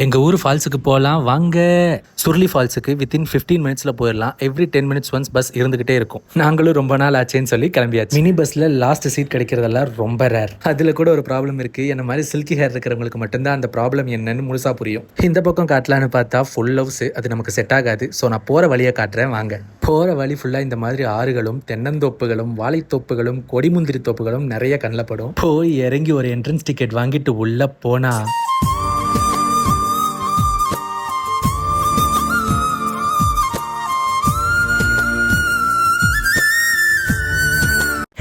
எங்கள் ஊர் ஃபால்ஸுக்கு போகலாம் வாங்க. சுருளி ஃபால்ஸுக்கு வித்தின் 15 மினிட்ஸில் போயிடலாம். எவ்ரி 10 மினிட்ஸ் ஒன்ஸ் பஸ் இருந்துகிட்டே இருக்கும். நாங்களும் ரொம்ப நாள் ஆச்சேன்னு சொல்லி கிளம்பியாச்சு. மினி பஸ்ஸில் லாஸ்ட் சீட் கிடைக்கிறதெல்லாம் ரொம்ப ரேர். அதில் கூட ஒரு ப்ராப்ளம் இருக்குது. என்ன மாதிரி சில்கி ஹேர் இருக்கிறவங்களுக்கு மட்டும்தான் அந்த ப்ராப்ளம் என்னன்னு முழுசாக புரியும். இந்த பக்கம் காட்டலான்னு பார்த்தா ஃபுல் ஹவுஸ், அது நமக்கு செட் ஆகாது. ஸோ நான் போகிற வழியை காட்டுறேன் வாங்க. போகிற வழி ஃபுல்லாக இந்த மாதிரி ஆறுகளும் தென்னந்தோப்புகளும் வாழைத்தோப்புகளும் கொடிமுந்திரி தோப்புகளும் நிறைய கண்ணில் படும். போய் இறங்கி ஒரு என்ட்ரன்ஸ் டிக்கெட் வாங்கிட்டு உள்ளே போனால்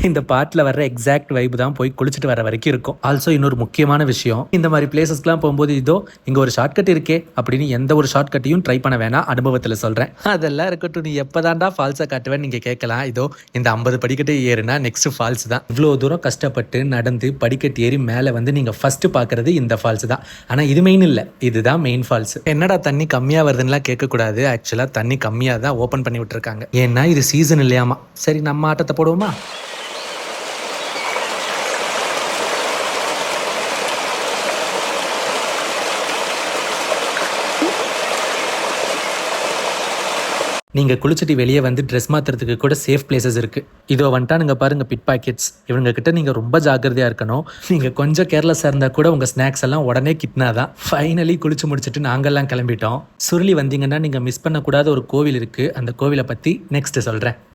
இந்த பாட்டில் வர்ற எக்ஸாக்ட் வைப் தான் போய் குளிச்சுட்டு வர வரைக்கும் இருக்கும். ஆல்சோ இன்னொரு முக்கியமான விஷயம், இந்த மாதிரி பிளேசஸ்க்குலாம் போகும்போது இதோ இங்கே ஒரு ஷார்ட்கட் இருக்கே அப்படின்னு எந்த ஒரு ஷார்ட்கட்டையும் ட்ரை பண்ண வேணாம். அனுபவத்தில் சொல்கிறேன். அதெல்லாம் இருக்கட்டும், நீ எப்போதான்டா ஃபால்ஸை காட்டுவேன்னு நீங்கள் கேட்கலாம். இதோ இந்த 50 படிக்கட்டு ஏறுனா நெக்ஸ்ட் ஃபால்ஸ் தான். இவ்வளோ தூரம் கஷ்டப்பட்டு நடந்து படிக்கட்டு ஏறி மேலே வந்து நீங்கள் ஃபஸ்ட்டு பார்க்குறது இந்த ஃபால்ஸ் தான். ஆனால் இது மெயின் இல்லை, இதுதான் மெயின் ஃபால்ஸ். என்னடா தண்ணி கம்மியாக வருதுன்னா கேட்கக்கூடாது. ஆக்சுவலாக தண்ணி கம்மியாக தான் ஓப்பன் பண்ணி விட்டுருக்காங்க. ஏன்னா இது சீசன் இல்லையாமா. சரி, நம்ம ஆட்டத்தை போடுவோமா? நீங்கள் குளிச்சுட்டு வெளியே வந்து ட்ரெஸ் மாற்றுறதுக்கு கூட சேஃப் பிளேசஸ் இருக்குது. இதோ வந்துட்டானுங்க பாருங்கள் பிட் பாக்கெட்ஸ். இவங்க கிட்ட நீங்கள் ரொம்ப ஜாக்கிரதையாக இருக்கணும். நீங்கள் கொஞ்சம் கேர்லெஸ்ஸாக இருந்தால் கூட உங்கள் ஸ்நாக்ஸ் எல்லாம் உடனே கிட்னாதான். ஃபைனலி குளிச்சு முடிச்சுட்டு நாங்கள்லாம் கிளம்பிட்டோம். சுருளி வந்தீங்கன்னா நீங்கள் மிஸ் பண்ணக்கூடாத ஒரு கோவில் இருக்குது. அந்த கோவிலை பற்றி நெக்ஸ்ட்டு சொல்கிறேன்.